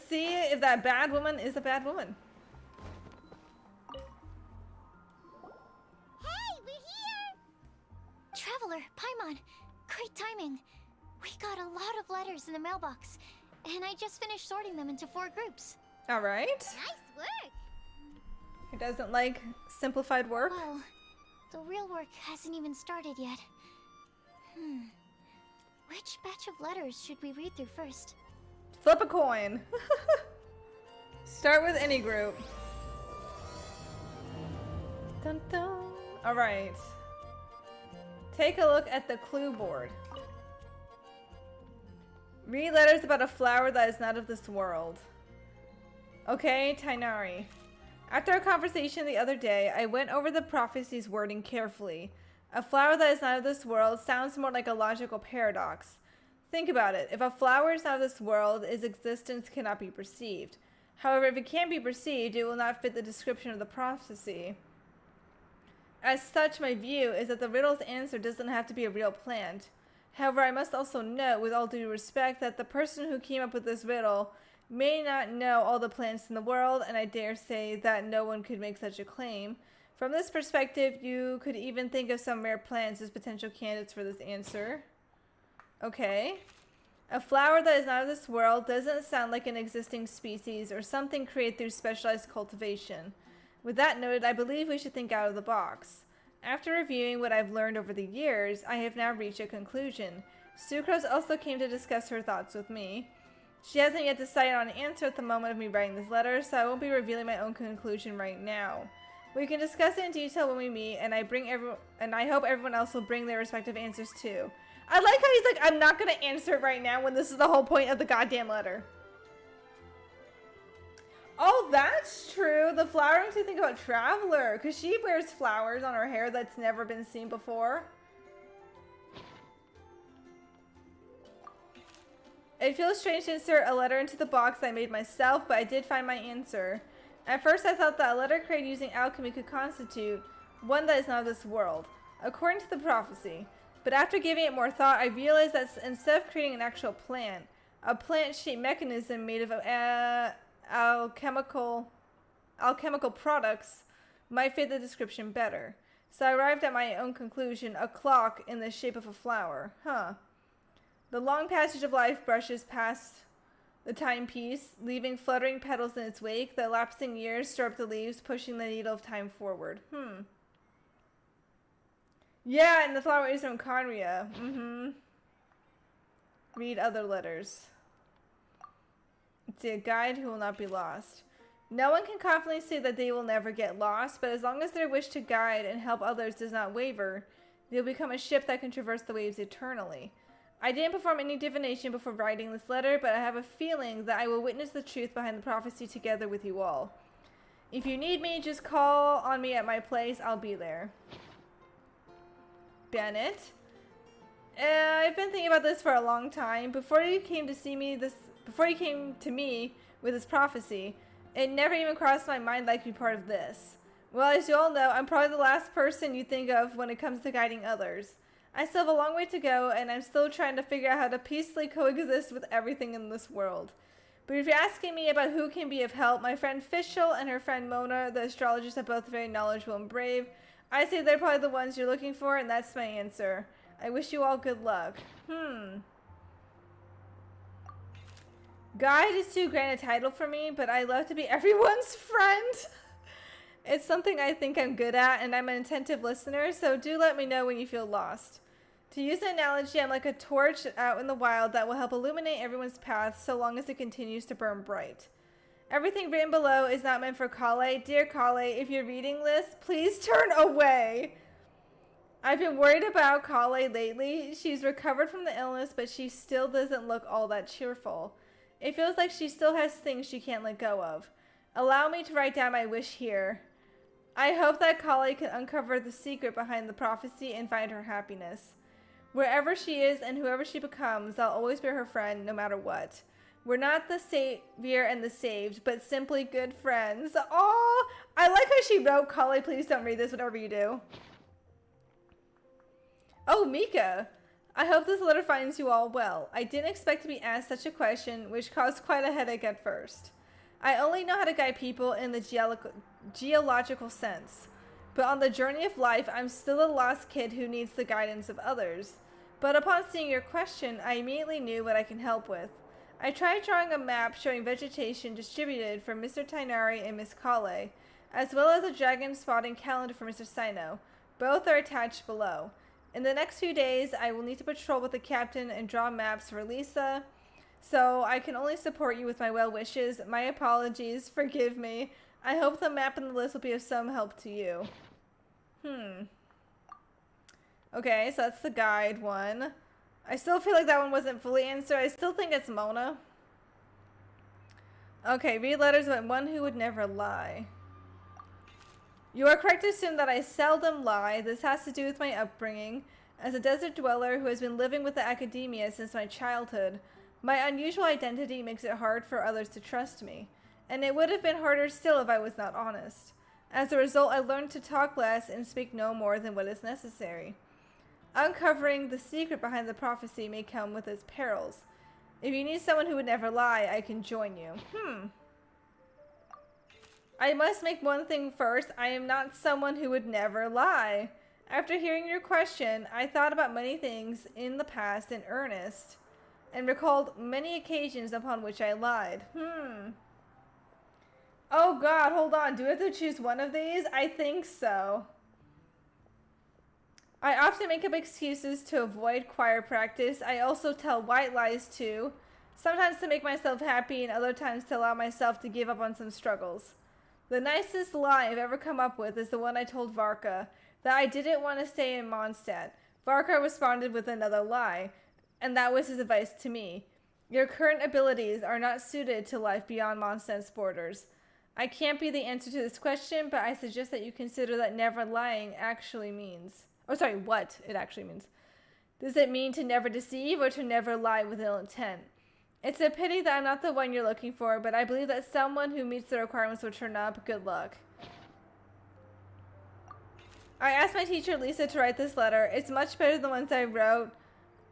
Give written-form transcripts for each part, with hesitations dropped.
see if that bad woman is a bad woman. Hey, we're here! Traveler, Paimon, great timing. We got a lot of letters in the mailbox, and I just finished sorting them into 4 groups. All right. Nice work! Who doesn't like simplified work? Well, the real work hasn't even started yet. Which batch of letters should we read through first? Flip a coin. Start with any group. Dun dun. All right. Take a look at the clue board. Read letters about a flower that is not of this world. Okay, Tainari. After our conversation the other day, I went over the prophecy's wording carefully. A flower that is not of this world sounds more like a logical paradox. Think about it. If a flower is not of this world, its existence cannot be perceived. However, if it can be perceived, it will not fit the description of the prophecy. As such, my view is that the riddle's answer doesn't have to be a real plant. However, I must also note, with all due respect, that the person who came up with this riddle may not know all the plants in the world, and I dare say that no one could make such a claim. From this perspective, you could even think of some rare plants as potential candidates for this answer. Okay. A flower that is not of this world doesn't sound like an existing species or something created through specialized cultivation. With that noted, I believe we should think out of the box. After reviewing what I've learned over the years, I have now reached a conclusion. Sucrose also came to discuss her thoughts with me. She hasn't yet decided on an answer at the moment of me writing this letter, so I won't be revealing my own conclusion right now. We can discuss it in detail when we meet, and I hope everyone else will bring their respective answers too. I like how he's like, I'm not gonna answer it right now when this is the whole point of the goddamn letter. Oh, that's true. The flower makes me think about Traveler, because she wears flowers on her hair that's never been seen before. It feels strange to insert a letter into the box I made myself, but I did find my answer. At first, I thought that a letter created using alchemy could constitute one that is not of this world, according to the prophecy. But after giving it more thought, I realized that instead of creating an actual plant, a plant-shaped mechanism made of alchemical products might fit the description better. So I arrived at my own conclusion, a clock in the shape of a flower. Huh. The long passage of life brushes past the timepiece, leaving fluttering petals in its wake. The lapsing years stir up the leaves, pushing the needle of time forward. Yeah, and the flower is from Conria. Read other letters. It's a guide who will not be lost. No one can confidently say that they will never get lost, but as long as their wish to guide and help others does not waver, they'll become a ship that can traverse the waves eternally. I didn't perform any divination before writing this letter, but I have a feeling that I will witness the truth behind the prophecy together with you all. If you need me, just call on me at my place. I'll be there. Bennett. I've been thinking about this for a long time. Before you came to me with this prophecy, it never even crossed my mind that I could be part of this. Well, as you all know, I'm probably the last person you think of when it comes to guiding others. I still have a long way to go, and I'm still trying to figure out how to peacefully coexist with everything in this world. But if you're asking me about who can be of help, my friend Fischl and her friend Mona, the astrologers, are both very knowledgeable and brave. I say they're probably the ones you're looking for, and that's my answer. I wish you all good luck. Guide is too grand a title for me, but I love to be everyone's friend. It's something I think I'm good at, and I'm an attentive listener, so do let me know when you feel lost. To use an analogy, I'm like a torch out in the wild that will help illuminate everyone's path so long as it continues to burn bright. Everything written below is not meant for Kale. Dear Kale, if you're reading this, please turn away. I've been worried about Kale lately. She's recovered from the illness, but she still doesn't look all that cheerful. It feels like she still has things she can't let go of. Allow me to write down my wish here. I hope that Kale can uncover the secret behind the prophecy and find her happiness. Wherever she is and whoever she becomes, I'll always be her friend no matter what. We're not the savior and the saved, but simply good friends. Oh, I like how she wrote, Kale, please don't read this, whatever you do. Oh, Mika. I hope this letter finds you all well. I didn't expect to be asked such a question, which caused quite a headache at first. I only know how to guide people in the geological sense. But on the journey of life, I'm still a lost kid who needs the guidance of others. But upon seeing your question, I immediately knew what I can help with. I tried drawing a map showing vegetation distributed for Mr. Tainari and Miss Kale, as well as a dragon spotting calendar for Mr. Sino. Both are attached below. In the next few days, I will need to patrol with the captain and draw maps for Lisa, so I can only support you with my well wishes. My apologies, forgive me. I hope the map and the list will be of some help to you. Okay, so that's the guide one. I still feel like that one wasn't fully answered. I still think it's Mona. Okay, read letters about one who would never lie. You are correct to assume that I seldom lie. This has to do with my upbringing. As a desert dweller who has been living with the academia since my childhood, my unusual identity makes it hard for others to trust me. And it would have been harder still if I was not honest. As a result, I learned to talk less and speak no more than what is necessary. Uncovering the secret behind the prophecy may come with its perils. If you need someone who would never lie, I can join you. I must make one thing first. I am not someone who would never lie. After hearing your question, I thought about many things in the past in earnest, and recalled many occasions upon which I lied. Oh god, hold on. Do I have to choose one of these? I think so. I often make up excuses to avoid choir practice. I also tell white lies too. Sometimes to make myself happy and other times to allow myself to give up on some struggles. The nicest lie I've ever come up with is the one I told Varka, that I didn't want to stay in Mondstadt. Varka responded with another lie, and that was his advice to me. Your current abilities are not suited to life beyond Mondstadt's borders. I can't be the answer to this question, but I suggest that you consider that never lying actually means. What it actually means. Does it mean to never deceive or to never lie with ill intent? It's a pity that I'm not the one you're looking for, but I believe that someone who meets the requirements will turn up. Good luck. I asked my teacher Lisa to write this letter. It's much better than the ones I wrote.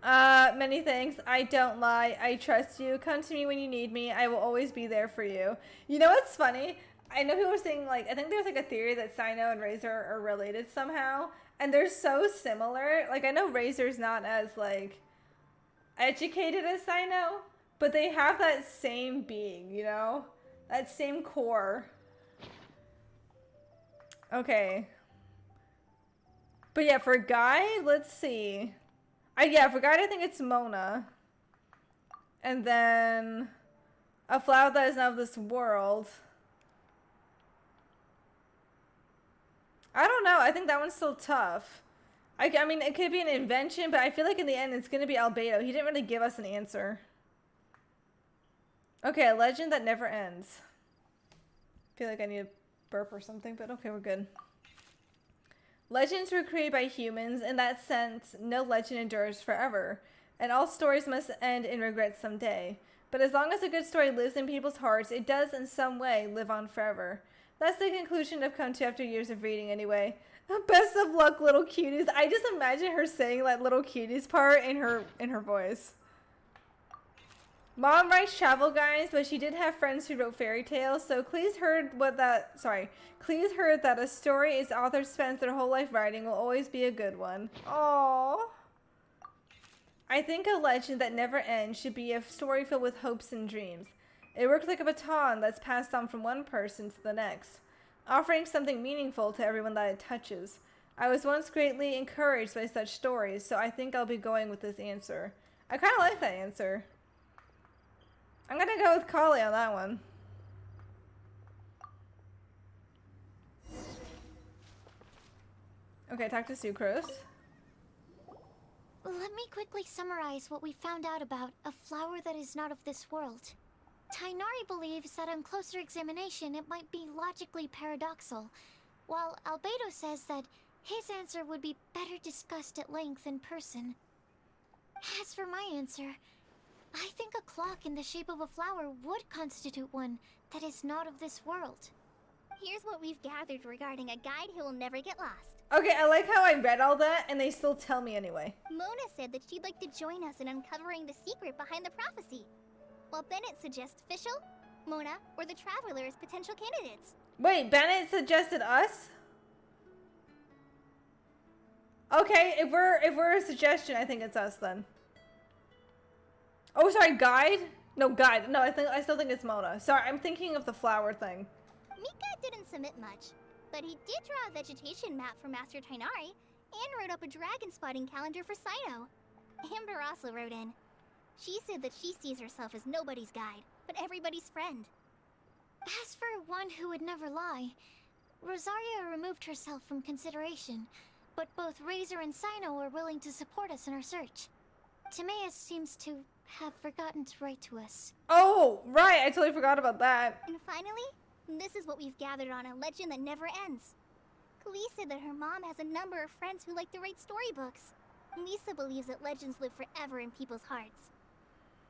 Many thanks. I don't lie. I trust you. Come to me when you need me. I will always be there for you. You know what's funny? I know people were saying, like, I think there's like a theory that Sino and Razor are related somehow. And they're so similar. Like, I know Razor's not as, like, educated as Sino, but they have that same being, you know? That same core. Okay. But yeah, for Guide, let's see. For Guide, I think it's Mona. And then a flower that is not of this world. I don't know. I think that one's still tough. I mean, it could be an invention, but I feel like in the end it's going to be Albedo. He didn't really give us an answer. Okay, a legend that never ends. I feel like I need a burp or something, but okay, we're good. Legends were created by humans. In that sense, no legend endures forever, and all stories must end in regret someday. But as long as a good story lives in people's hearts, it does in some way live on forever. That's the conclusion I've come to after years of reading anyway. Best of luck, little cuties. I just imagine her saying that little cuties part in her voice. Mom writes travel guides, but she did have friends who wrote fairy tales, so Clee's heard that a story its author spends their whole life writing will always be a good one. Aww. I think a legend that never ends should be a story filled with hopes and dreams. It works like a baton that's passed on from one person to the next, offering something meaningful to everyone that it touches. I was once greatly encouraged by such stories, so I think I'll be going with this answer. I kind of like that answer. I'm gonna go with Kali on that one. Okay, talk to Sucrose. Let me quickly summarize what we found out about a flower that is not of this world. Tainari believes that on closer examination it might be logically paradoxal, while Albedo says that his answer would be better discussed at length in person. As for my answer, I think a clock in the shape of a flower would constitute one that is not of this world. Here's what we've gathered regarding a guide who will never get lost. Okay, I like how I read all that and they still tell me anyway. Mona said that she'd like to join us in uncovering the secret behind the prophecy, while Bennett suggests Fischl, Mona, or the Traveler as potential candidates. Wait, Bennett suggested us? Okay, if we're a suggestion, I think it's us then. Oh, sorry, guide? No, guide. No, I still think it's Mona. Sorry, I'm thinking of the flower thing. Mika didn't submit much, but he did draw a vegetation map for Master Tainari and wrote up a dragon spotting calendar for Cyno. Amber also wrote in. She said that she sees herself as nobody's guide, but everybody's friend. As for one who would never lie, Rosaria removed herself from consideration, but both Razor and Cyno are willing to support us in our search. Timaeus seems to have forgotten to write to us. Oh, right, I totally forgot about that. And finally, this is what we've gathered on a legend that never ends. Khalees said that her mom has a number of friends who like to write storybooks. Misa believes that legends live forever in people's hearts.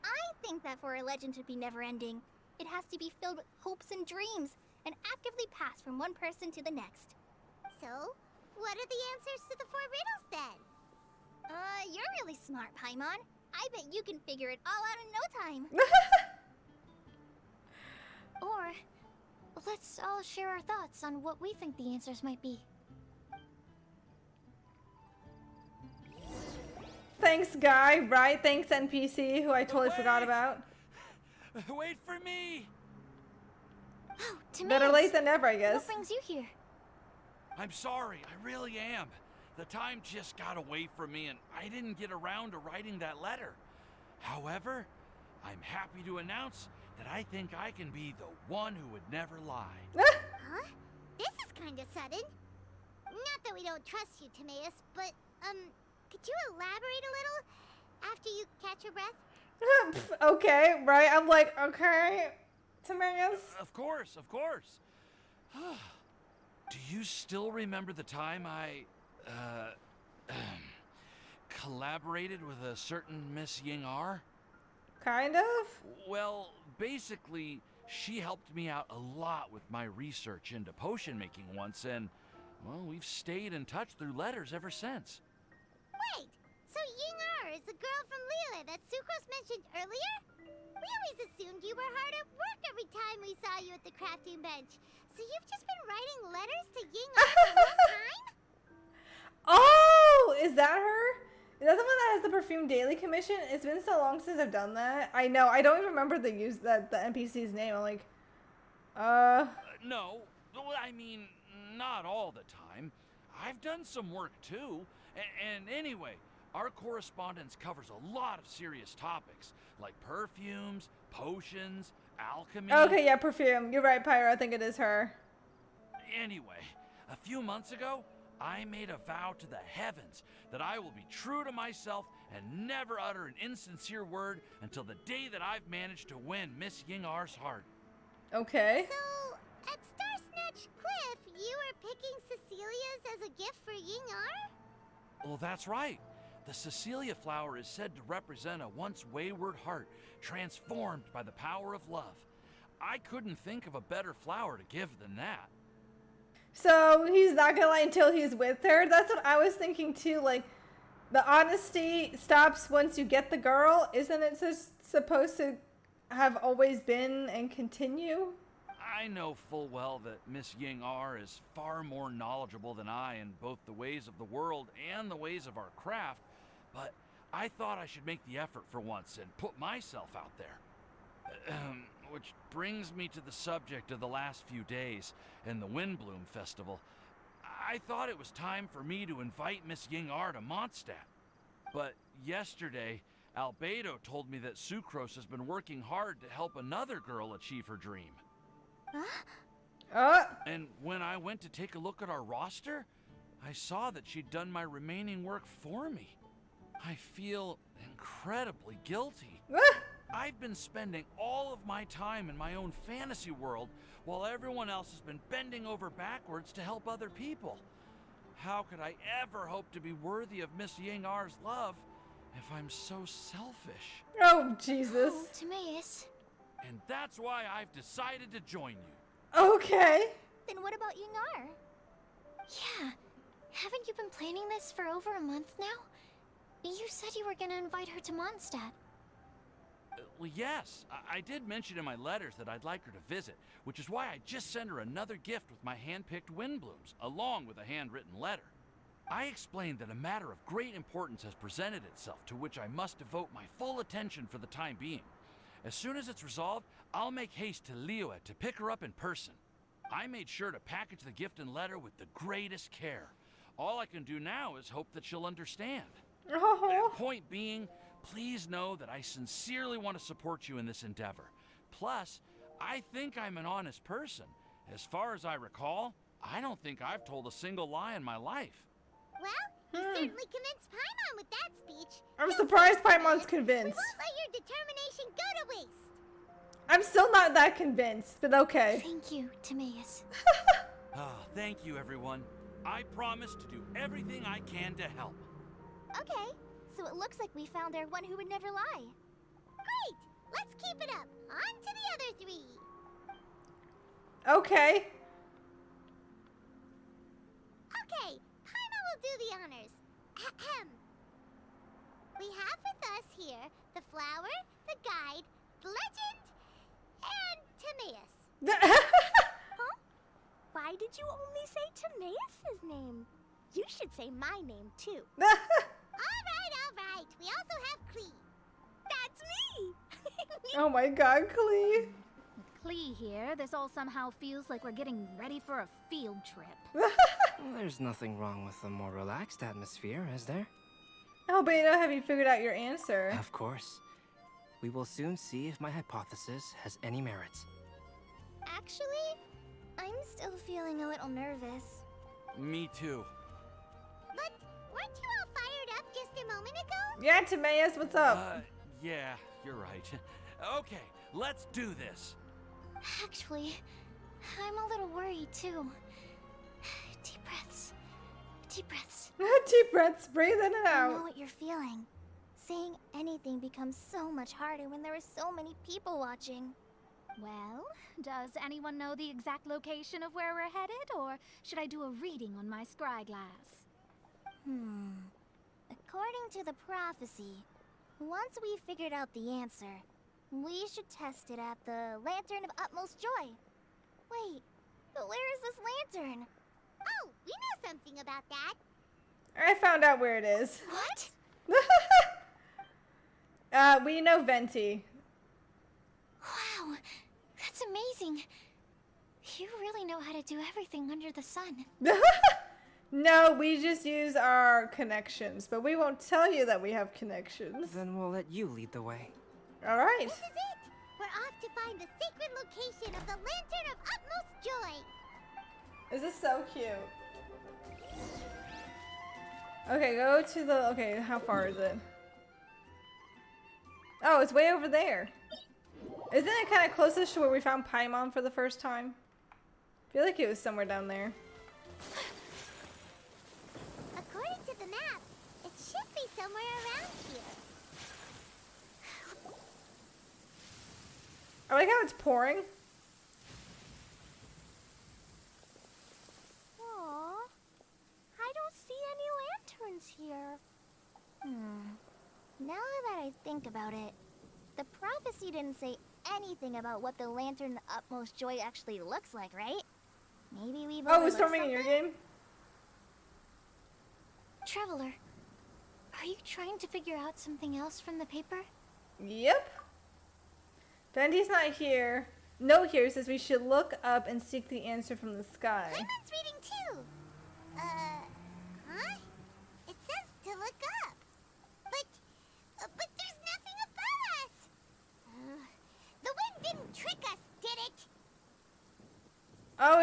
I think that for a legend to be never-ending, it has to be filled with hopes and dreams, and actively pass from one person to the next. So, what are the answers to the 4 riddles then? You're really smart, Paimon. I bet you can figure it all out in no time. Or, let's all share our thoughts on what we think the answers might be. Thanks, guy, right? Thanks, NPC, who I totally forgot about. Wait for me! Oh, Timaeus! Better late than never, I guess. What brings you here? I'm sorry, I really am. The time just got away from me and I didn't get around to writing that letter. However, I'm happy to announce that I think I can be the one who would never lie. Huh? This is kinda sudden. Not that we don't trust you, Timaeus, but, could you elaborate a little after you catch your breath? Okay, right? I'm like, okay, Timaeus. Of course, of course. Do you still remember the time I, collaborated with a certain Miss Ying-ar? Kind of? Well, basically, she helped me out a lot with my research into potion making once, and, well, we've stayed in touch through letters ever since. Wait, so Ying-ar is the girl from Lila that Sucrose mentioned earlier? We always assumed you were hard at work every time we saw you at the crafting bench. So you've just been writing letters to Ying-ar the whole time? Oh, is that her? Is that the one that has the perfume daily commission? It's been so long since I've done that. I know. I don't even remember the NPC's name. I'm like, No, well, I mean, not all the time. I've done some work too. And anyway, our correspondence covers a lot of serious topics, like perfumes, potions, alchemy. Okay, yeah, perfume. You're right, Pyro. I think it is her. Anyway, a few months ago, I made a vow to the heavens that I will be true to myself and never utter an insincere word until the day that I've managed to win Miss Ying-ar's heart. Okay. So, at Star Snatch Cliff, you were picking Cecilia's as a gift for Ying-ar? Well, that's right. The Cecilia flower is said to represent a once wayward heart, transformed by the power of love. I couldn't think of a better flower to give than that. So he's not gonna lie until he's with her. That's what I was thinking too. Like, the honesty stops once you get the girl. Isn't it just supposed to have always been and continue? I know full well that Miss Ying-ar is far more knowledgeable than I in both the ways of the world and the ways of our craft, but I thought I should make the effort for once and put myself out there. Which brings me to the subject of the last few days and the Windblume Festival. I thought it was time for me to invite Miss Ying-ar to Mondstadt. But yesterday, Albedo told me that Sucrose has been working hard to help another girl achieve her dream. And when I went to take a look at our roster, I saw that she'd done my remaining work for me. I feel incredibly guilty. I've been spending all of my time in my own fantasy world while everyone else has been bending over backwards to help other people. How could I ever hope to be worthy of Miss Ying-ar's love if I'm so selfish? Oh, Jesus. Oh, Timaeus. And that's why I've decided to join you. Okay. Then what about Ying-ar? Yeah. Haven't you been planning this for over a month now? You said you were gonna invite her to Mondstadt. Well, yes, I did mention in my letters that I'd like her to visit, which is why I just sent her another gift with my hand-picked Windblumes, along with a handwritten letter. I explained that a matter of great importance has presented itself, to which I must devote my full attention for the time being. As soon as it's resolved, I'll make haste to Liyue to pick her up in person. I made sure to package the gift and letter with the greatest care. All I can do now is hope that she'll understand. Oh. Point being, please know that I sincerely want to support you in this endeavor. Plus, I think I'm an honest person. As far as I recall, I don't think I've told a single lie in my life. Well, you certainly convinced Paimon with that speech. I'm surprised Paimon's convinced. We won't let your determination go to waste. I'm still not that convinced, but okay. Thank you, Timaeus. Thank you, everyone. I promise to do everything I can to help. Okay, so it looks like we found our one who would never lie. Great! Let's keep it up. On to the other three. Okay. Okay, Paimon will do the honors. Ahem. We have with us here the flower, the guide, the legend, and Timaeus. Why did you only say Timaeus' name? You should say my name, too. All right. We also have Klee. That's me! Oh my god, Klee. With Klee here, this all somehow feels like we're getting ready for a field trip. Well, there's nothing wrong with a more relaxed atmosphere, is there? Albedo, have you figured out your answer? Of course. We will soon see if my hypothesis has any merit. Actually, I'm still feeling a little nervous. Me too. But weren't you all fired up just a moment ago? Yeah, Timaeus, what's up? Yeah, you're right. Okay, let's do this. Actually, I'm a little worried too. Deep breaths. Deep breaths. Deep breaths, breathe in and I know out. what you're feeling. Saying anything becomes so much harder when there are so many people watching. Well, does anyone know the exact location of where we're headed, or should I do a reading on my scryglass? According to the prophecy, once we figured out the answer, we should test it at the Lantern of Utmost Joy. Wait, but where is this lantern? Oh, we know something about that. I found out where it is. What? We know Venti. Wow, that's amazing. You really know how to do everything under the sun. No, we just use our connections, but we won't tell you that we have connections. Then we'll let you lead the way. All right. This is it. We're off to find the sacred location of the Lantern of Utmost Joy. This is so cute. Okay, go to the... Okay, how far is it? Oh, it's way over there. Isn't it kind of closest to where we found Paimon for the first time? I feel like it was somewhere down there. According to the map, it should be somewhere around here. I like how it's pouring. Aww, I don't see any lanterns here. Now that I think about it, the prophecy didn't say anything about what the Lantern of Utmost Joy actually looks like, right? Maybe we've Oh, it's overlooked storming in your something? game? Traveler, are you trying to figure out something else from the paper? Yep. Venti's not here. Note here says we should look up and seek the answer from the sky. Paimon's reading too. Huh? It says to look up. But there's nothing above us. The wind didn't trick us, did it? Oh,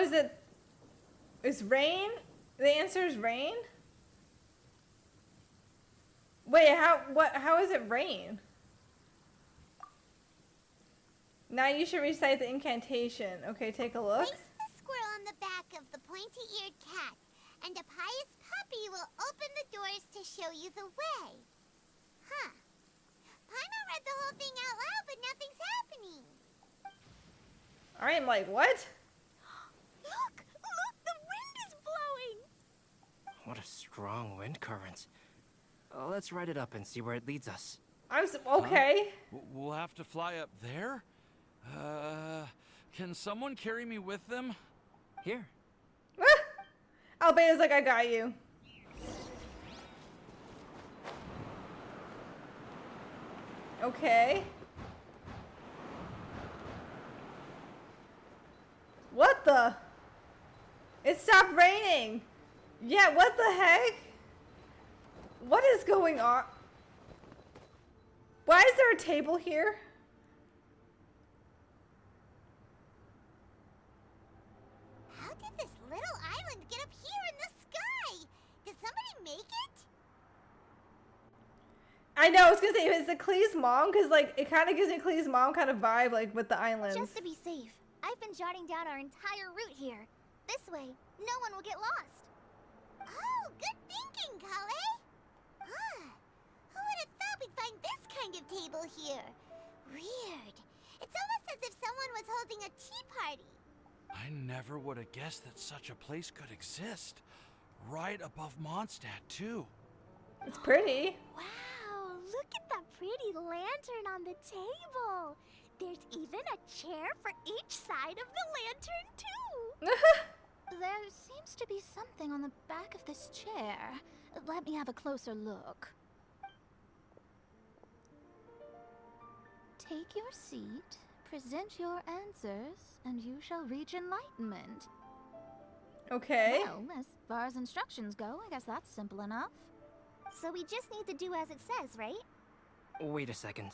is rain? The answer is rain? Wait, how is it rain? Now you should recite the incantation. Okay, take a look. Place the squirrel on the back of the pointy-eared cat, and a pious puppy will open the doors to show you the way. Huh. Paimon read the whole thing out loud, but nothing's happening. Alright, I'm like, what? Look! Look! The wind is blowing! What a strong wind current. Let's ride it up and see where it leads us. Okay. We'll have to fly up there? Can someone carry me with them? Here. Albedo's like, I got you. Okay. What the? It stopped raining. Yeah, what the heck? What is going on? Why is there a table here? How did this little island get up here in the sky? Did somebody make it? I know, I was gonna say, it's the Klee's mom, because, like, it kind of gives me Klee's mom kind of vibe, like, with the islands. Just to be safe, I've been jotting down our entire route here. This way, no one will get lost. Oh, good thinking, Kale. Who would have thought we'd find this kind of table here? Weird. It's almost as if someone was holding a tea party. I never would have guessed that such a place could exist. Right above Mondstadt, too. It's pretty. Wow, look at that pretty lantern on the table. There's even a chair for each side of the lantern, too. There seems to be something on the back of this chair. Let me have a closer look. Take your seat, present your answers, and you shall reach enlightenment. Okay. Well, as far as instructions go, I guess that's simple enough. So we just need to do as it says, right? Wait a second.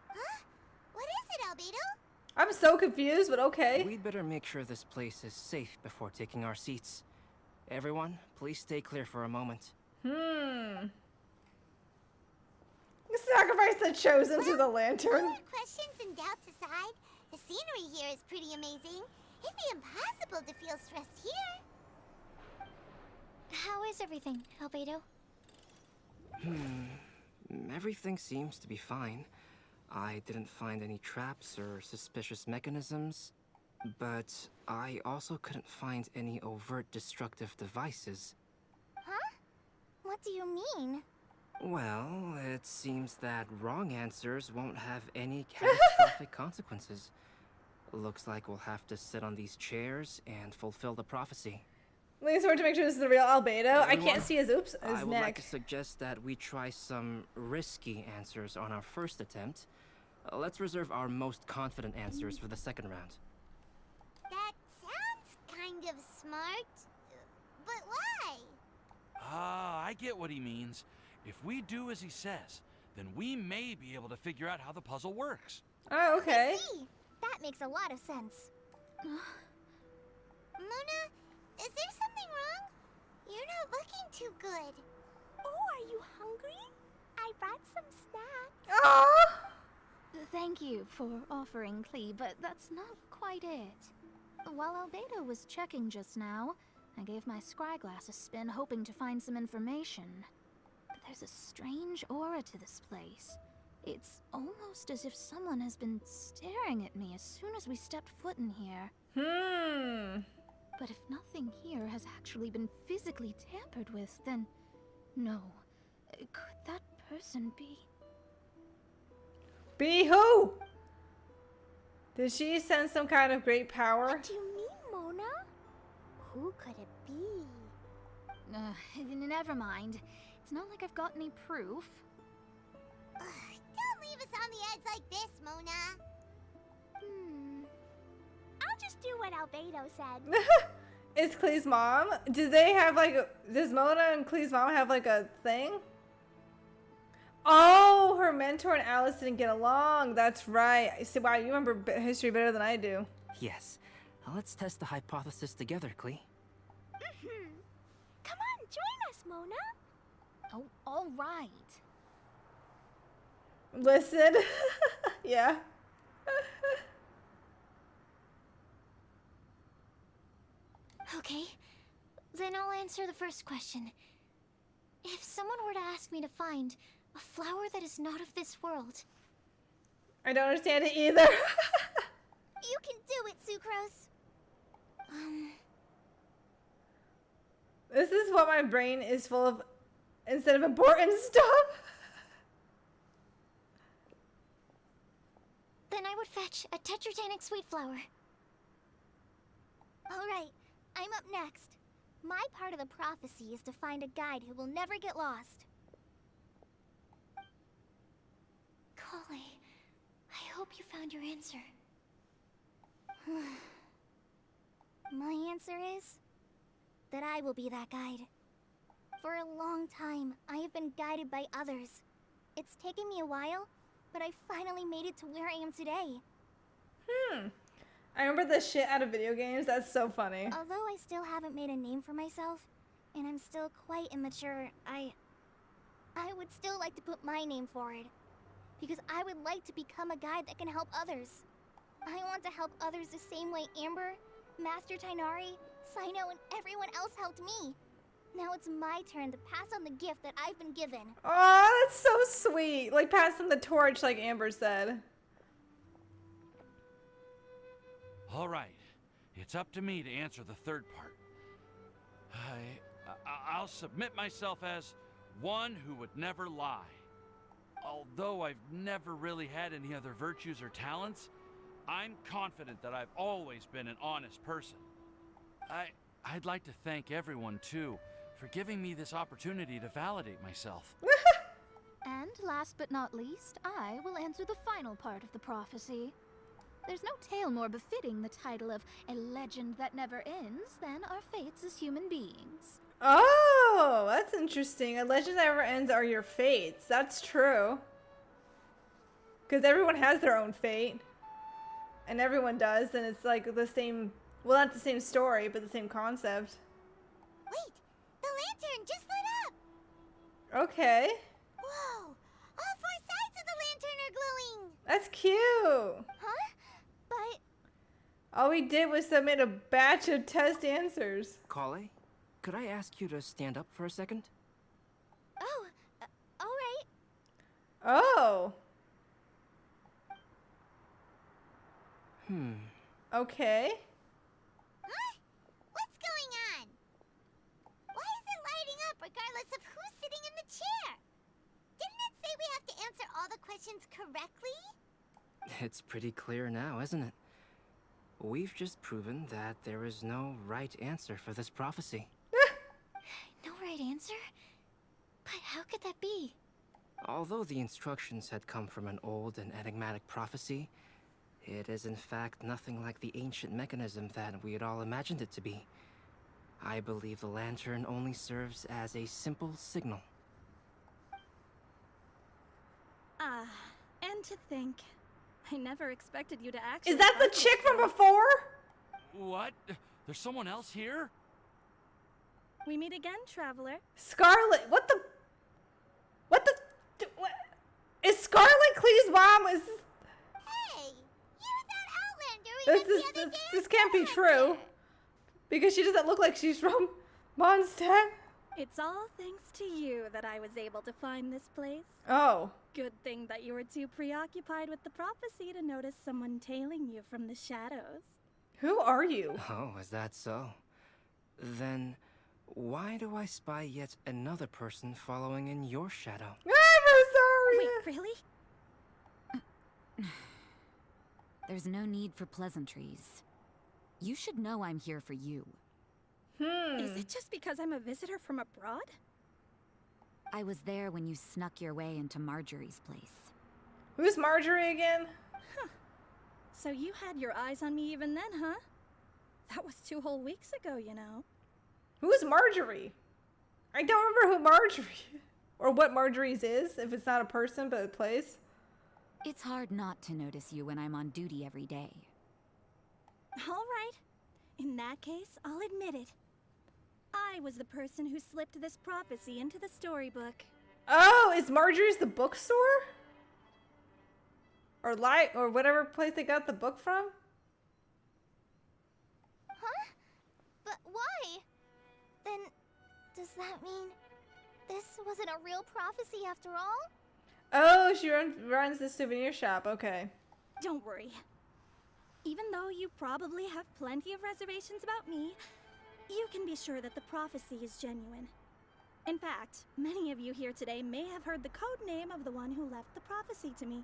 Huh? What is it, Albedo? I'm so confused, but okay. We'd better make sure this place is safe before taking our seats. Everyone, please stay clear for a moment. Sacrifice the chosen to the All lantern. our questions and doubts aside, the scenery here is pretty amazing. It'd be impossible to feel stressed here. How is everything, Albedo? Everything seems to be fine. I didn't find any traps or suspicious mechanisms, but I also couldn't find any overt destructive devices. Huh? What do you mean? Well, it seems that wrong answers won't have any catastrophic consequences. Looks like we'll have to sit on these chairs and fulfill the prophecy. Looking forward to make sure this is the real Albedo. I Everyone, can't see his I would neck. like to suggest that we try some risky answers on our first attempt. Let's reserve our most confident answers for the second round. That sounds kind of smart. But why? I get what he means. If we do as he says, then we may be able to figure out how the puzzle works. Oh, okay. I see. That makes a lot of sense. Mona, is there something wrong? You're not looking too good. Oh, are you hungry? I brought some snacks. Oh. Thank you for offering, Klee, but that's not quite it. While Albedo was checking just now, I gave my scryglass a spin hoping to find some information. But there's a strange aura to this place. It's almost as if someone has been staring at me as soon as we stepped foot in here. But if nothing here has actually been physically tampered with, then no. Could that person be? Be who? Did she sense some kind of great power? What do you mean, Mona? Who could it be? Never mind. It's not like I've got any proof. Don't leave us on the edge like this, Mona. I'll just do what Albedo said. Is Klee's mom? Do they have like does Mona and Klee's mom have like a thing? Oh, her mentor and Alice didn't get along. That's right. I see. Wow, you remember history better than I do. Yes. Let's test the hypothesis together, Klee. Come on, join us, Mona. Oh, all right. Listen. Yeah. Okay, then I'll answer the first question. If someone were to ask me to find a flower that is not of this world... I don't understand it either. You can do it, Sucrose. This is what my brain is full of instead of important stuff. Then I would fetch a tetragenic sweet flower. Alright, I'm up next. My part of the prophecy is to find a guide who will never get lost. Kale, I hope you found your answer. My answer is that I will be that guide. For a long time, I have been guided by others. It's taken me a while, but I finally made it to where I am today. I remember the shit out of video games. That's so funny. Although I still haven't made a name for myself, and I'm still quite immature, I would still like to put my name forward. Because I would like to become a guide that can help others. I want to help others the same way Amber, Master Tighnari, Cyno, and everyone else helped me. Now it's my turn to pass on the gift that I've been given. Oh, that's so sweet. Like passing the torch, like Amber said. All right, it's up to me to answer the third part. I'll submit myself as one who would never lie. Although I've never really had any other virtues or talents, I'm confident that I've always been an honest person. I'd like to thank everyone, too, for giving me this opportunity to validate myself. And last but not least, I will answer the final part of the prophecy. There's no tale more befitting the title of a legend that never ends than our fates as human beings. Oh, that's interesting. A legend that never ends are your fates. That's true. Because everyone has their own fate. And everyone does. And it's like the same, well, not the same story, but the same concept. Wait! The lantern just lit up! Okay. Whoa! All four sides of the lantern are glowing! That's cute. Huh? But... All we did was submit a batch of test answers. Kale, could I ask you to stand up for a second? Oh, alright. Oh. Okay. Huh? What's going on? Why is it lighting up regardless of who's sitting in the chair? Didn't it say we have to answer all the questions correctly? It's pretty clear now, isn't it? We've just proven that there is no right answer for this prophecy. No right answer? But how could that be? Although the instructions had come from an old and enigmatic prophecy, it is in fact nothing like the ancient mechanism that we had all imagined it to be. I believe the lantern only serves as a simple signal. And to think, I never expected you to actually... Is that the chick from before? What? There's someone else here? We meet again, traveler. Scarlet. What the? What? Is Scarlet Clee's mom? Is Hey! You're that Outlander we met the other day this in can't be true. Center. Because she doesn't look like she's from Mondstadt. It's all thanks to you that I was able to find this place. Oh. Good thing that you were too preoccupied with the prophecy to notice someone tailing you from the shadows. Who are you? Oh, is that so? Then, why do I spy yet another person following in your shadow? I'm sorry. Wait, really? There's no need for pleasantries. You should know I'm here for you. Is it just because I'm a visitor from abroad? I was there when you snuck your way into Marjorie's place. Who's Marjorie again? So you had your eyes on me even then, huh? That was 2 whole weeks ago, you know. Who's Marjorie? I don't remember who Marjorie or what Marjorie's is, if it's not a person but a place. It's hard not to notice you when I'm on duty every day. All right. In that case, I'll admit it. I was the person who slipped this prophecy into the storybook. Oh, is Marjorie's the bookstore? Or whatever place they got the book from? Huh? But why? Then, does that mean this wasn't a real prophecy after all? Oh, she runs the souvenir shop. Okay. Don't worry. Even though you probably have plenty of reservations about me, you can be sure that the prophecy is genuine. In fact, many of you here today may have heard the code name of the one who left the prophecy to me.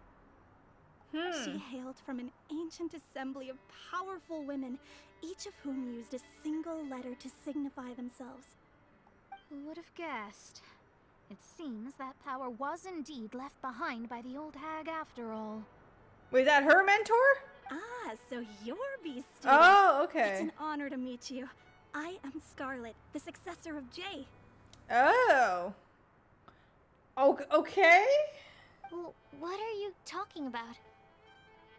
She hailed from an ancient assembly of powerful women, each of whom used a single letter to signify themselves. Who would have guessed? It seems that power was indeed left behind by the old hag after all. Was that her mentor? Ah, so you're Beast student. Oh, okay. It's an honor to meet you. I am Scarlet, the successor of Jay. Oh. Okay. Well, what are you talking about?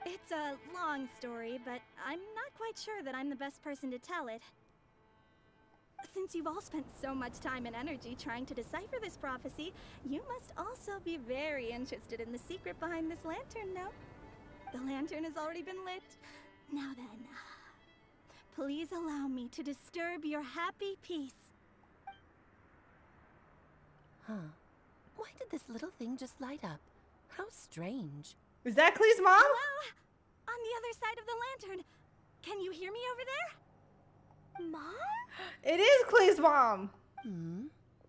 It's a long story, but I'm not quite sure that I'm the best person to tell it. Since you've all spent so much time and energy trying to decipher this prophecy, you must also be very interested in the secret behind this lantern, no? The lantern has already been lit. Now then, please allow me to disturb your happy peace. Huh. Why did this little thing just light up? How strange. Is that Clee's mom? Hello? On the other side of the lantern. Can you hear me over there? Mom? It is Clee's mom.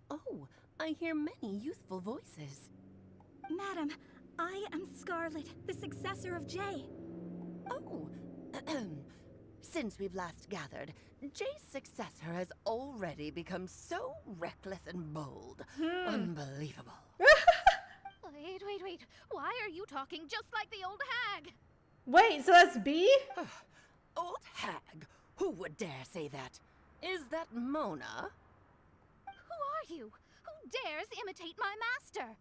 Oh, I hear many youthful voices. Madam, I am Scarlet, the successor of Jay. Oh, since we've last gathered, Jay's successor has already become so reckless and bold. Unbelievable. Wait. Why are you talking just like the old hag? Wait, so that's B? Old hag? Who would dare say that? Is that Mona? Who are you? Who dares imitate my master?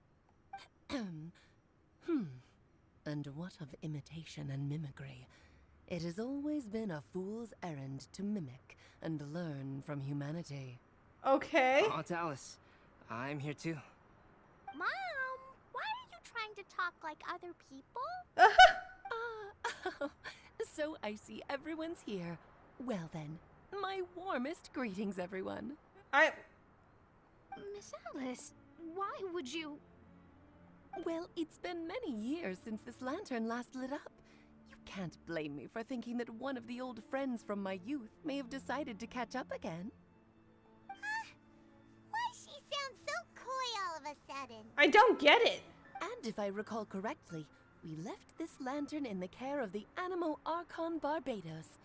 And what of imitation and mimicry? It has always been a fool's errand to mimic and learn from humanity. Okay. Oh, it's Alice. I'm here too. Mom, why are you trying to talk like other people? So I see everyone's here. Well then, my warmest greetings, everyone. Miss Alice, why would you... Well, it's been many years since this lantern last lit up. You can't blame me for thinking that one of the old friends from my youth may have decided to catch up again. Why she sounds so coy all of a sudden? I don't get it. And if I recall correctly, we left this lantern in the care of the Animo Archon Barbados.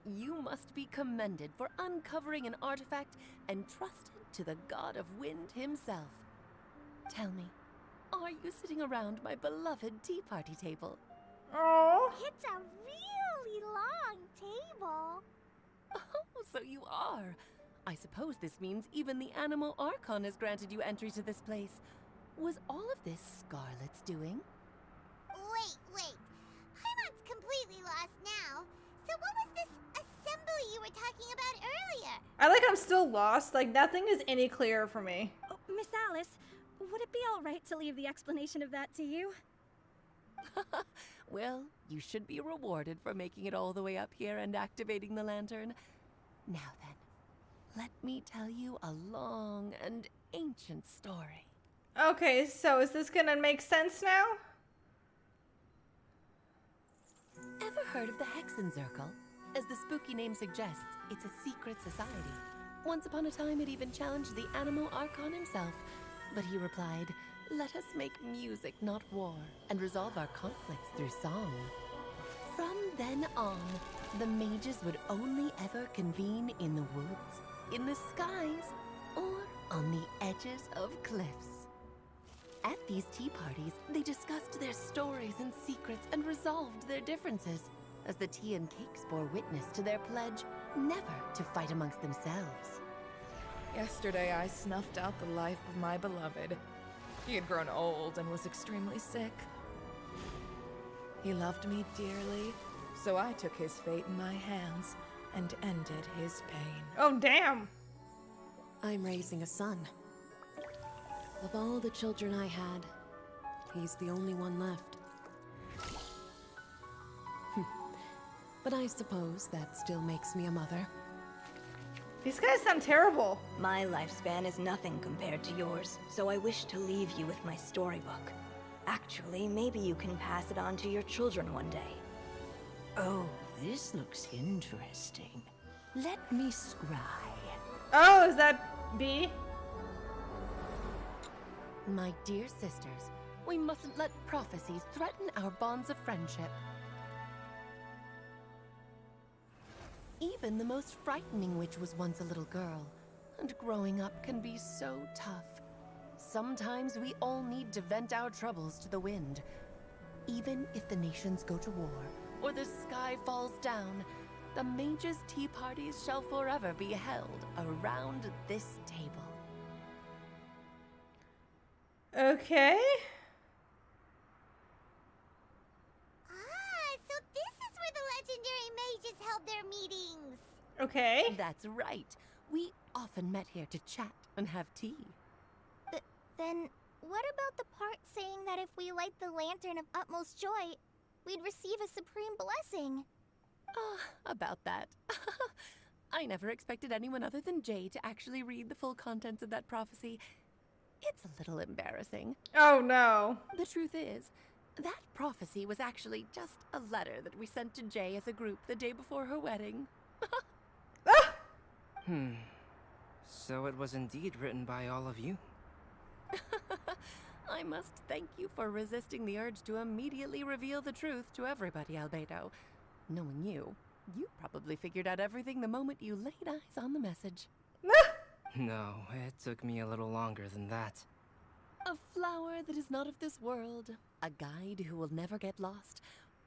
You must be commended for uncovering an artifact entrusted to the god of wind himself. Tell me, are you sitting around my beloved tea party table? Oh. It's a really long table. Oh, so you are. I suppose this means even the Animo Archon has granted you entry to this place. Was all of this Scarlet's doing? Wait. Heimat's completely lost now. So what was this assembly you were talking about earlier? I'm still lost. Like, nothing is any clearer for me. Oh, Miss Alice, would it be all right to leave the explanation of that to you? Well, you should be rewarded for making it all the way up here and activating the lantern. Now then, let me tell you a long and ancient story. Okay, so is this gonna make sense now? Ever heard of the Hexenzirkel? As the spooky name suggests, it's a secret society. Once upon a time, it even challenged the Animo Archon himself. But he replied, "Let us make music, not war, and resolve our conflicts through song." From then on, the mages would only ever convene in the woods, in the skies, or on the edges of cliffs. At these tea parties, they discussed their stories and secrets and resolved their differences, as the tea and cakes bore witness to their pledge never to fight amongst themselves. Yesterday, I snuffed out the life of my beloved. He had grown old and was extremely sick. He loved me dearly, so I took his fate in my hands and ended his pain. Oh, damn. I'm raising a son. Of all the children I had, he's the only one left. But I suppose that still makes me a mother. These guys sound terrible. My lifespan is nothing compared to yours, so I wish to leave you with my storybook. Actually, maybe you can pass it on to your children one day. Oh, this looks interesting. Let me scry. Oh, is that B? My dear sisters, we mustn't let prophecies threaten our bonds of friendship. Even the most frightening witch was once a little girl, and growing up can be so tough. Sometimes we all need to vent our troubles to the wind. Even if the nations go to war, or the sky falls down, the mages' tea parties shall forever be held around this table. Okay. Ah, so this is where the legendary mages held their meetings. Okay. That's right. We often met here to chat and have tea. Then, what about the part saying that if we light the lantern of utmost joy, we'd receive a supreme blessing? About that. I never expected anyone other than Jay to actually read the full contents of that prophecy. It's a little embarrassing. Oh no. The truth is, that prophecy was actually just a letter that we sent to Jay as a group the day before her wedding. So it was indeed written by all of you. I must thank you for resisting the urge to immediately reveal the truth to everybody, Albedo. Knowing you, you probably figured out everything the moment you laid eyes on the message. No, it took me a little longer than that. A flower that is not of this world, a guide who will never get lost,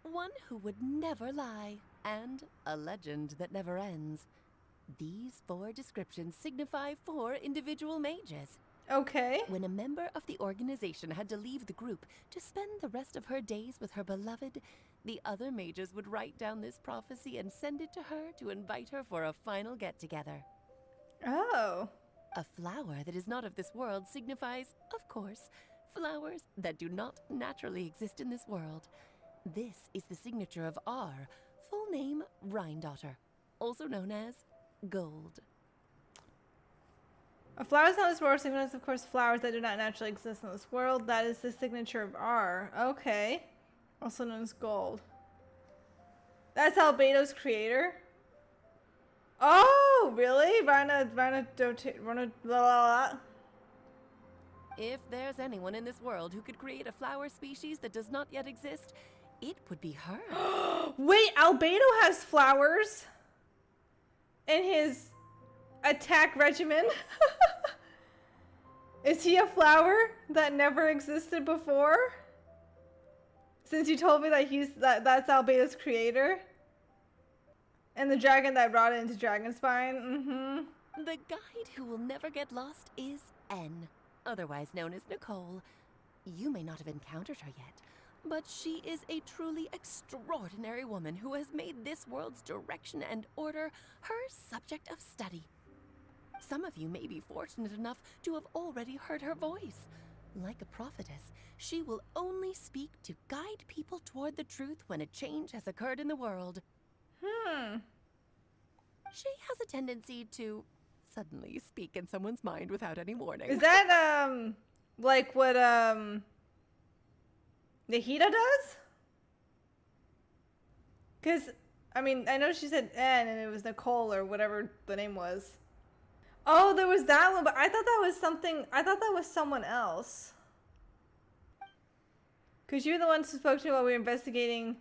one who would never lie, and a legend that never ends. These 4 descriptions signify 4 individual mages. Okay. When a member of the organization had to leave the group to spend the rest of her days with her beloved, the other mages would write down this prophecy and send it to her to invite her for a final get-together. Oh. A flower that is not of this world signifies, of course, flowers that do not naturally exist in this world. This is the signature of our full name, Rhine-daughter, also known as Gold. A flower is not this world signifies, of course, flowers that do not naturally exist in this world. That is the signature of R. Okay. Also known as Gold. That's Albedo's creator? Oh, really? Rhina, blah, blah, blah. If there's anyone in this world who could create a flower species that does not yet exist, it would be her. Wait, Albedo has flowers in his attack regimen? Is he a flower that never existed before? Since you told me that that's Albedo's creator? And the dragon that brought it into Dragonspine? Mm-hmm. The guide who will never get lost is N, otherwise known as Nicole. You may not have encountered her yet, but she is a truly extraordinary woman who has made this world's direction and order her subject of study. Some of you may be fortunate enough to have already heard her voice. Like a prophetess, she will only speak to guide people toward the truth when a change has occurred in the world. She has a tendency to suddenly speak in someone's mind without any warning. Is that, like what, Nahida does? Because, I mean, I know she said N and it was Nicole or whatever the name was. Oh, there was that one, but I thought that was something, I thought that was someone else. Because you're the ones who spoke to me while we were investigating.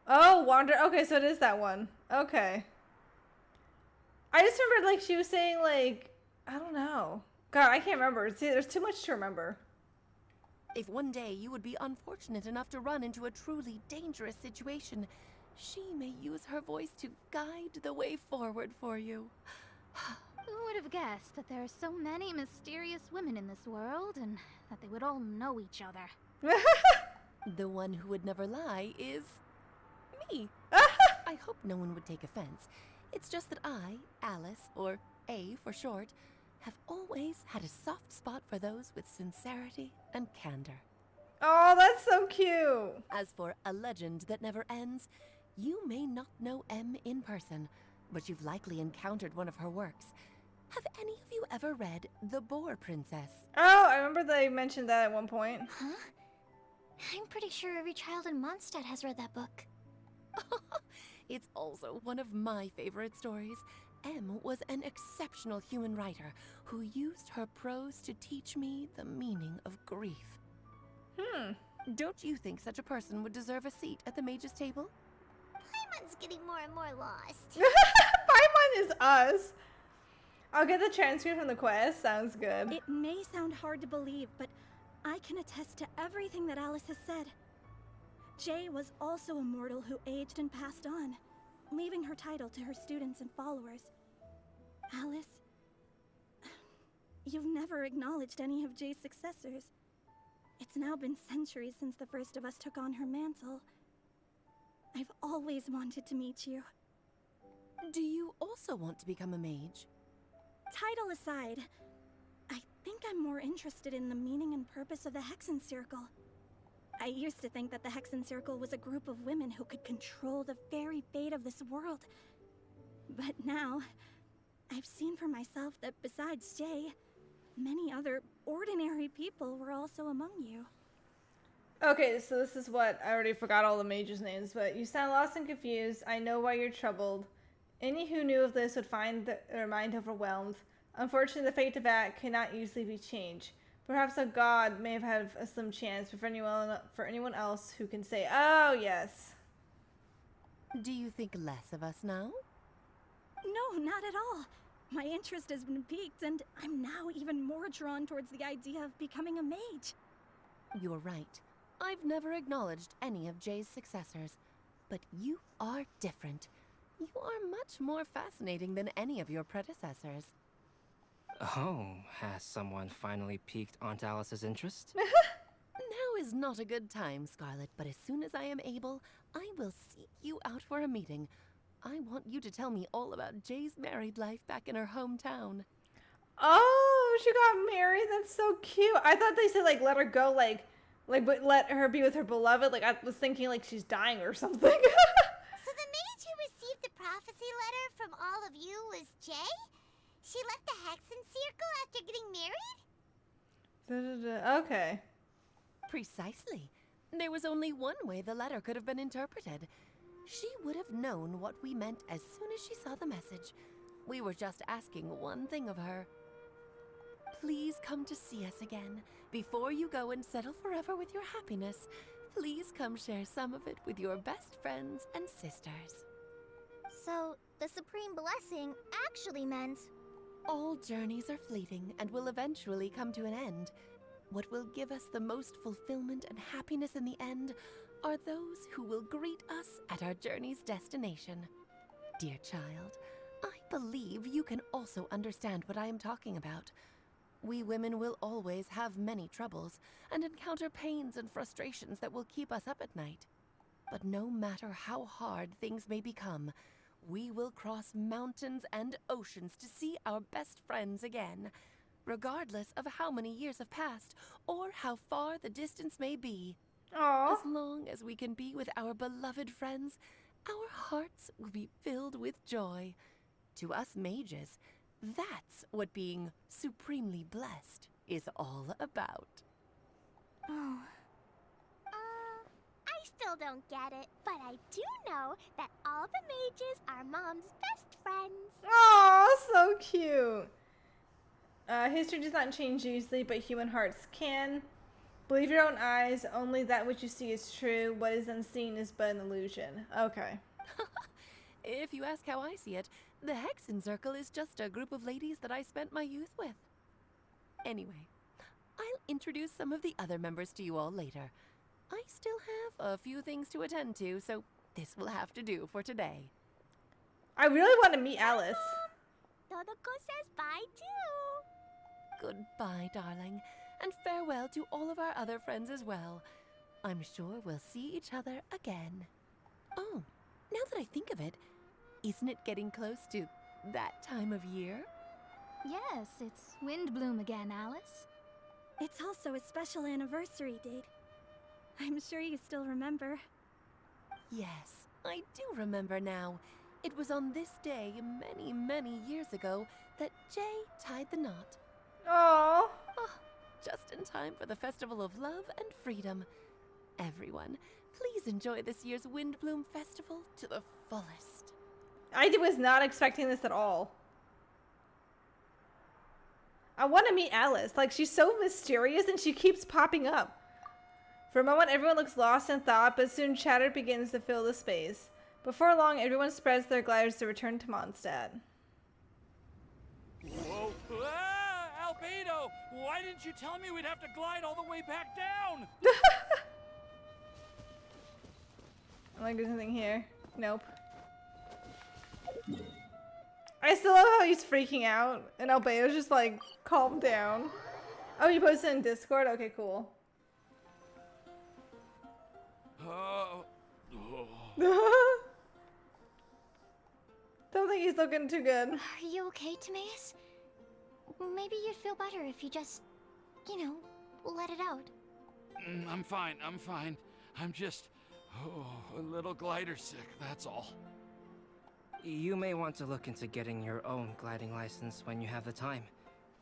Oh, Wander. Okay, so it is that one. Okay. I just remembered, like, she was saying, like, I don't know. God, I can't remember. See, there's too much to remember. If one day you would be unfortunate enough to run into a truly dangerous situation, she may use her voice to guide the way forward for you. Who would have guessed that there are so many mysterious women in this world, and that they would all know each other? The one who would never lie is me. I hope no one would take offense. It's just that I, Alice, or A for short, have always had a soft spot for those with sincerity and candor. Oh, that's so cute. As for a legend that never ends, you may not know M in person, but you've likely encountered one of her works. Have any of you ever read The Boar Princess? Oh, I remember they mentioned that at one point. Huh? I'm pretty sure every child in Mondstadt has read that book. It's also one of my favorite stories, M was an exceptional human writer who used her prose to teach me the meaning of grief. Don't you think such a person would deserve a seat at the mage's table? Paimon's getting more and more lost. Paimon is us. I'll get the transcript from the quest. Sounds good. It may sound hard to believe, but I can attest to everything that Alice has said. Jay was also a mortal who aged and passed on, leaving her title to her students and followers. Alice, you've never acknowledged any of Jay's successors. It's now been centuries since the first of us took on her mantle. I've always wanted to meet you. Do you also want to become a mage? Title aside, I think I'm more interested in the meaning and purpose of the Hexen Circle. I used to think that the Hexen Circle was a group of women who could control the very fate of this world. But now, I've seen for myself that besides Jay, many other ordinary people were also among you. Okay, so this is what I already forgot all the mages' names, but you sound lost and confused. I know why you're troubled. Any who knew of this would find their mind overwhelmed. Unfortunately, the fate of act cannot easily be changed. Perhaps a god may have had a slim chance, but for anyone else who can say, oh, yes. Do you think less of us now? No, not at all. My interest has been piqued, and I'm now even more drawn towards the idea of becoming a mage. You're right. I've never acknowledged any of Jay's successors, but you are different. You are much more fascinating than any of your predecessors. Oh, has someone finally piqued Aunt Alice's interest? Now is not a good time, Scarlet, but as soon as I am able, I will seek you out for a meeting. I want you to tell me all about Jay's married life back in her hometown. Oh, she got married? That's so cute. I thought they said, like, let her go, but let her be with her beloved. Like, I was thinking, like, she's dying or something. So the mage who received the prophecy letter from all of you was Jay? She left the Hexen Circle after getting married? Okay. Precisely. There was only one way the letter could have been interpreted. She would have known what we meant as soon as she saw the message. We were just asking one thing of her. Please come to see us again. Before you go and settle forever with your happiness, please come share some of it with your best friends and sisters. So, the Supreme Blessing actually meant... All journeys are fleeting and will eventually come to an end. What will give us the most fulfillment and happiness in the end are those who will greet us at our journey's destination. Dear child, I believe you can also understand what I am talking about. We women will always have many troubles and encounter pains and frustrations that will keep us up at night. But no matter how hard things may become, we will cross mountains and oceans to see our best friends again, regardless of how many years have passed or how far the distance may be. Aww. As long as we can be with our beloved friends, our hearts will be filled with joy. To us mages, that's what being supremely blessed is all about. Oh. I still don't get it, but I do know that all the mages are Mom's best friends. Oh, so cute. History does not change easily, but human hearts can. Believe your own eyes. Only that which you see is true. What is unseen is but an illusion. Okay. If you ask how I see it, the Hexen Circle is just a group of ladies that I spent my youth with. Anyway, I'll introduce some of the other members to you all later. I still have a few things to attend to, so this will have to do for today. I really want to meet Alice. Todoko says bye too. Goodbye, darling, and farewell to all of our other friends as well. I'm sure we'll see each other again. Oh, now that I think of it, isn't it getting close to that time of year? Yes, it's Windblume again, Alice. It's also a special anniversary date. I'm sure you still remember. Yes, I do remember now. It was on this day many, many years ago that Jay tied the knot. Aww. Oh, just in time for the Festival of Love and Freedom. Everyone, please enjoy this year's Windblume Festival to the fullest. I was not expecting this at all. I want to meet Alice. Like, she's so mysterious and she keeps popping up. For a moment, everyone looks lost in thought, but soon chatter begins to fill the space. Before long, everyone spreads their gliders to return to Mondstadt. Whoa! Ah, Albedo! Why didn't you tell me we'd have to glide all the way back down? Like, there's nothing here. Nope. I still love how he's freaking out, and Albedo's just like, calm down. Oh, you posted in Discord? Okay, cool. Don't think he's looking too good. Are you okay, Timaeus? Maybe you'd feel better if you just, you know, let it out. I'm fine, I'm fine. I'm just, a little glider sick, that's all. You may want to look into getting your own gliding license when you have the time.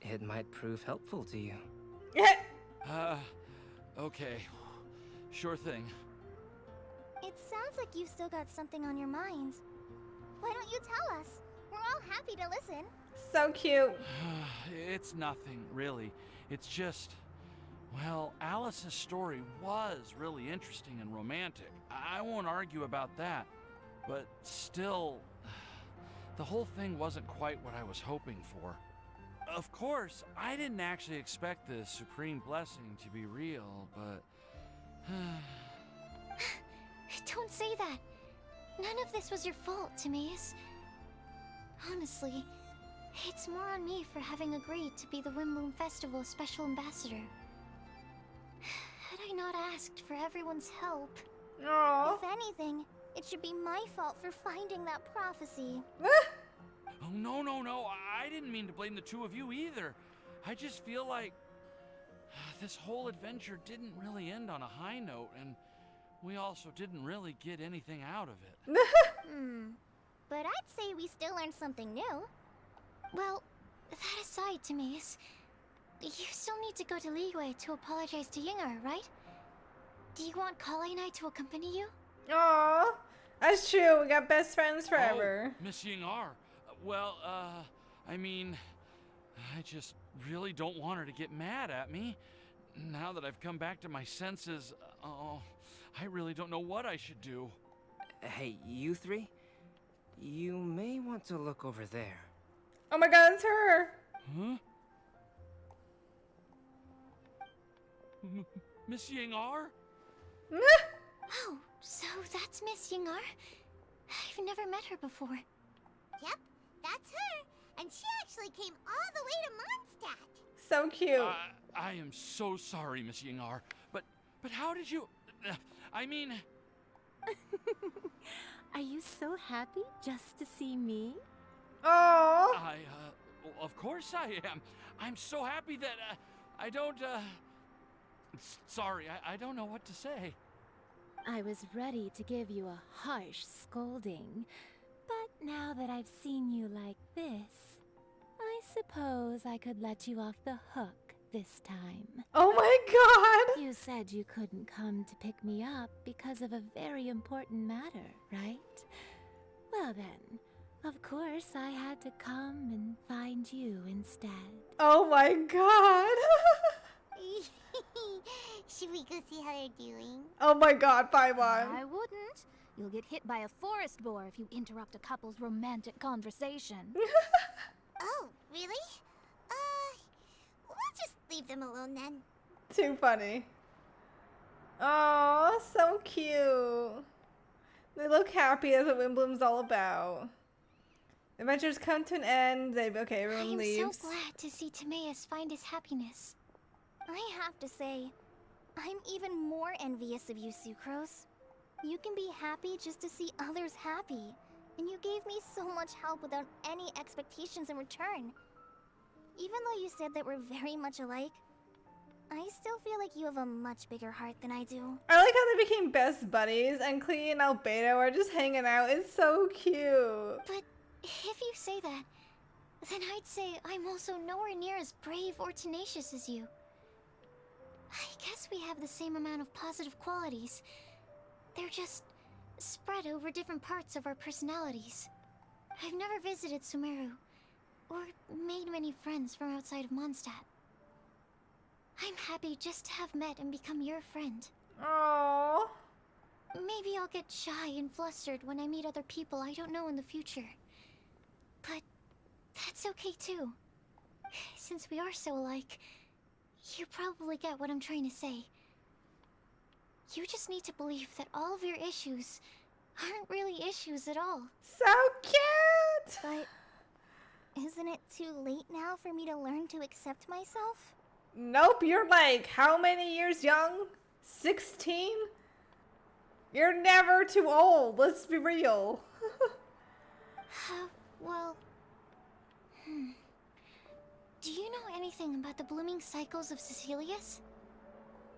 It might prove helpful to you. Okay. Sure thing. It sounds like you've still got something on your minds. Why don't you tell us? We're all happy to listen. So cute. It's nothing, really. It's just, well, Alice's story was really interesting and romantic. I won't argue about that. But still, the whole thing wasn't quite what I was hoping for. Of course, I didn't actually expect the supreme blessing to be real, but... Don't say that. None of this was your fault, Timaeus. Honestly, it's more on me for having agreed to be the Windblume Festival's special ambassador. Had I not asked for everyone's help... Aww. If anything, it should be my fault for finding that prophecy. Oh, no. I didn't mean to blame the two of you either. I just feel like this whole adventure didn't really end on a high note, and we also didn't really get anything out of it. But I'd say we still learned something new. Well, that aside, Timaeus, you still need to go to Liyue to apologize to Yingar, right? Do you want Kale and I to accompany you? Aww. That's true. We got best friends forever. Oh, Miss Yingar. Well, I mean, I just really don't want her to get mad at me. Now that I've come back to my senses, I really don't know what I should do. Hey, you three? You may want to look over there. Oh my god, it's her! Huh? Miss Yingar? Oh, so that's Miss Yingar? I've never met her before. Yep, that's her. And she actually came all the way to Mondstadt. So cute. I am so sorry, Miss Yingar. But how did you... I mean... Are you so happy just to see me? Oh. Of course I am. I'm so happy that, I don't, sorry, I don't know what to say. I was ready to give you a harsh scolding, but now that I've seen you like this, I suppose I could let you off the hook this time. Oh my god! You said you couldn't come to pick me up because of a very important matter, right? Well then, of course I had to come and find you instead. Oh my god! Should we go see how they're doing? Oh my god, bye one. I wouldn't. You'll get hit by a forest boar if you interrupt a couple's romantic conversation. Oh, really? We'll just leave them alone then. Too funny. Oh, so cute. They look happy. That's what Windblume's all about. Adventures come to an end. Everyone leaves. I'm so glad to see Timaeus find his happiness. I have to say, I'm even more envious of you, Sucrose. You can be happy just to see others happy, and you gave me so much help without any expectations in return. Even though you said that we're very much alike, I still feel like you have a much bigger heart than I do. I like how they became best buddies, and Klee and Albedo are just hanging out. It's so cute. But if you say that, then I'd say I'm also nowhere near as brave or tenacious as you. I guess we have the same amount of positive qualities. They're just spread over different parts of our personalities. I've never visited Sumeru, or made many friends from outside of Mondstadt. I'm happy just to have met and become your friend. Aww. Maybe I'll get shy and flustered when I meet other people I don't know in the future. But that's okay too. Since we are so alike, you probably get what I'm trying to say. You just need to believe that all of your issues aren't really issues at all. So cute! But isn't it too late now for me to learn to accept myself? Nope, you're like, how many years young? 16? You're never too old, let's be real. Well... Do you know anything about the blooming cycles of Cecilius?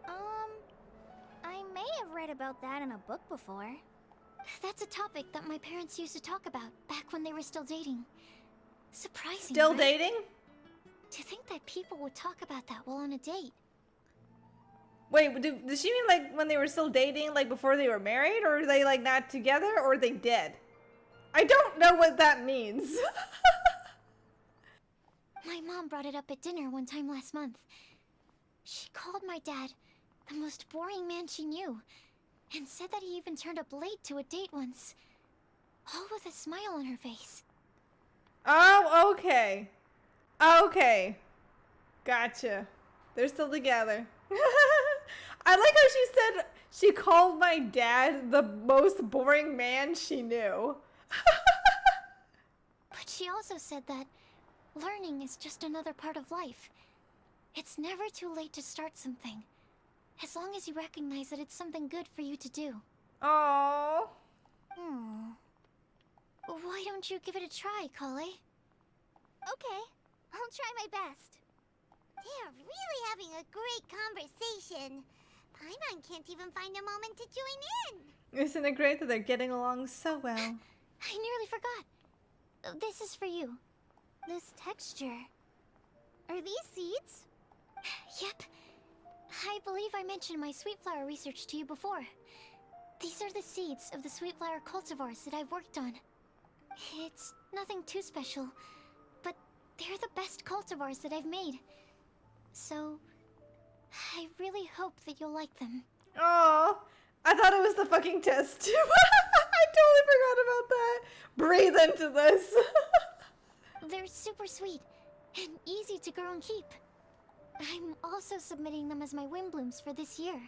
I may have read about that in a book before. That's a topic that my parents used to talk about back when they were still dating. Surprising, Still right? dating? To think that people would talk about that while on a date. Wait, does she mean like when they were still dating, like before they were married? Or are they like not together, or are they dead? I don't know what that means. My mom brought it up at dinner one time last month. She called my dad the most boring man she knew, and said that he even turned up late to a date once. All with a smile on her face. Oh, okay. Okay. Gotcha. They're still together. I like how she said she called my dad the most boring man she knew. But she also said that learning is just another part of life. It's never too late to start something, as long as you recognize that it's something good for you to do. Aww. Why don't you give it a try, Kale? Okay, I'll try my best. They're really having a great conversation. Paimon can't even find a moment to join in. Isn't it great that they're getting along so well? I nearly forgot. This is for you. This texture. Are these seeds? Yep. I believe I mentioned my sweet flower research to you before. These are the seeds of the sweet flower cultivars that I've worked on. It's nothing too special, but they're the best cultivars that I've made. So, I really hope that you'll like them. Aww. I thought it was the fucking test tube. I totally forgot about that. Breathe into this. They're super sweet and easy to grow and keep. I'm also submitting them as my Windblooms for this year.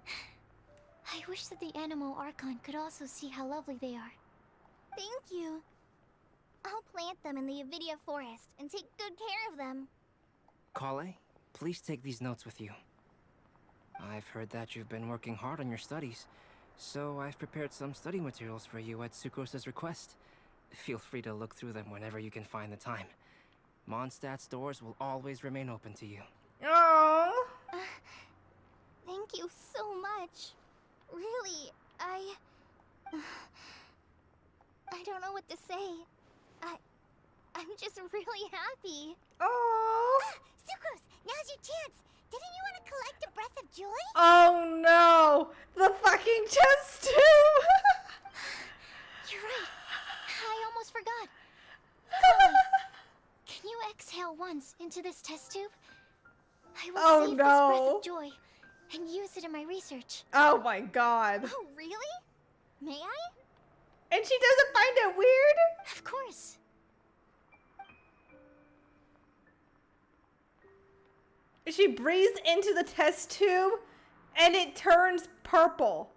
I wish that the Animo Archon could also see how lovely they are. Thank you. I'll plant them in the Avidia forest and take good care of them. Kale, please take these notes with you. I've heard that you've been working hard on your studies, so I've prepared some study materials for you at Sucrose's request. Feel free to look through them whenever you can find the time. Mondstadt's doors will always remain open to you. Aww. Thank you so much. Really, I don't know what to say. I'm just really happy. Aww. Sucrose, now's your chance. Didn't you want to collect a breath of joy? Oh no! The fucking test tube! You're right. I almost forgot. Chloe, can you exhale once into this test tube? I will save this breath of joy and use it in my research. Oh my god. Oh, really? May I? And she doesn't find it weird? Of course. She breathes into the test tube and it turns purple.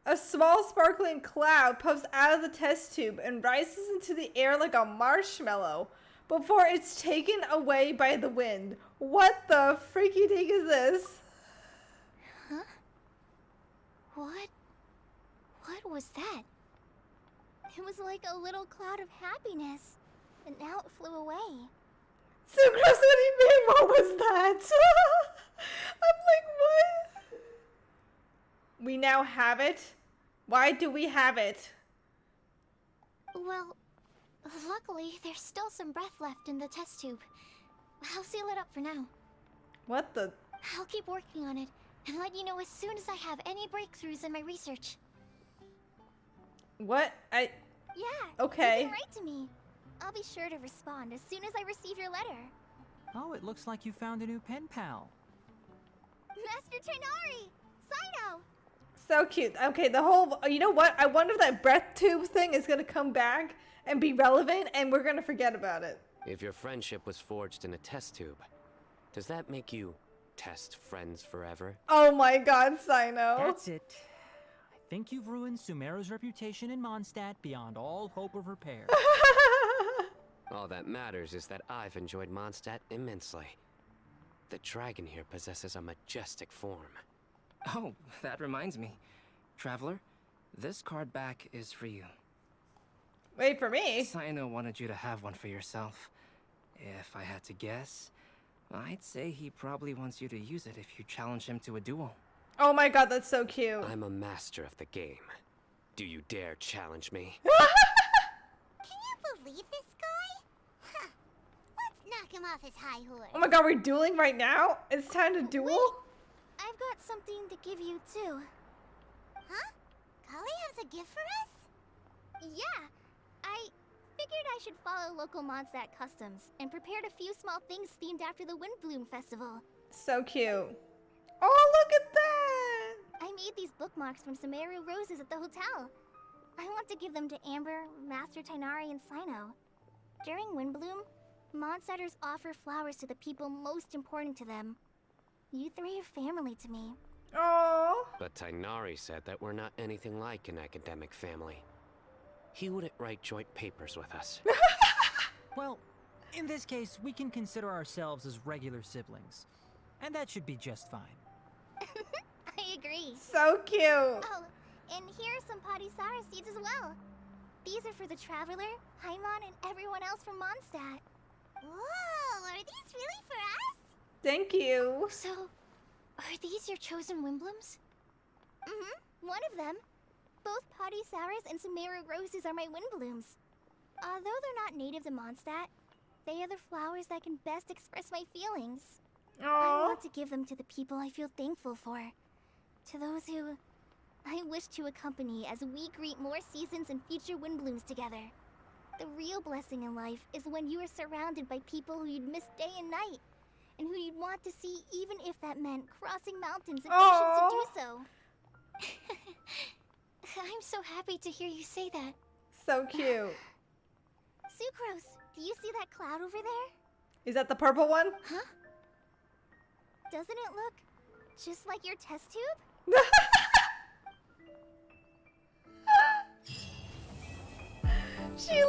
A small sparkling cloud puffs out of the test tube and rises into the air like a marshmallow before it's taken away by the wind. What the freaky thing is this? Huh? What was that? It was like a little cloud of happiness, and now it flew away. Sucrose, what do you mean? What was that? I'm like, what? We now have it? Why do we have it? Well, luckily, there's still some breath left in the test tube. I'll seal it up for now. What the? I'll keep working on it and let you know as soon as I have any breakthroughs in my research. What? Yeah. Okay. You can write to me. I'll be sure to respond as soon as I receive your letter. Oh, it looks like you found a new pen pal. Master Tainari! Sino! So cute. Okay, the whole, you know what? I wonder if that breath tube thing is gonna come back and be relevant and we're gonna forget about it. If your friendship was forged in a test tube, does that make you test friends forever? Oh my god, Sino. That's it. I think you've ruined Sumeru's reputation in Mondstadt beyond all hope of repair. All that matters is that I've enjoyed Mondstadt immensely. The dragon here possesses a majestic form. Oh, that reminds me. Traveler, this card back is for you. Wait, for me? Sino wanted you to have one for yourself. If I had to guess, I'd say he probably wants you to use it if you challenge him to a duel. Oh my god, that's so cute. I'm a master of the game. Do you dare challenge me? Can you believe this guy? Huh. Let's knock him off his high horse. Oh my god, we're dueling right now? It's time to duel? Wait, I've got something to give you too. Huh? Kali has a gift for us? Yeah. I figured I should follow local Mondstadt customs and prepared a few small things themed after the Windblume festival. So cute. Oh, look at that! I made these bookmarks from Sumeru roses at the hotel. I want to give them to Amber, Master Tainari, and Sino. During Windblume, Mondstadters offer flowers to the people most important to them. You three are family to me. Oh. But Tainari said that we're not anything like an academic family. He wouldn't write joint papers with us. Well, in this case, we can consider ourselves as regular siblings. And that should be just fine. I agree. So cute. Oh, and here are some Padisara seeds as well. These are for the Traveler, Paimon, and everyone else from Mondstadt. Whoa, are these really for us? Thank you. So, are these your chosen Windblooms? Mm-hmm, one of them. Both Padisaras and Sumeru roses are my Windblooms. Although they're not native to Mondstadt, they are the flowers that can best express my feelings. Aww. I want to give them to the people I feel thankful for. To those who I wish to accompany as we greet more seasons and future Windblooms together. The real blessing in life is when you are surrounded by people who you'd miss day and night, and who you'd want to see even if that meant crossing mountains and oceans to do so. I'm so happy to hear you say that. So cute. Sucrose, do you see that cloud over there? Is that the purple one? Huh? Doesn't it look just like your test tube? She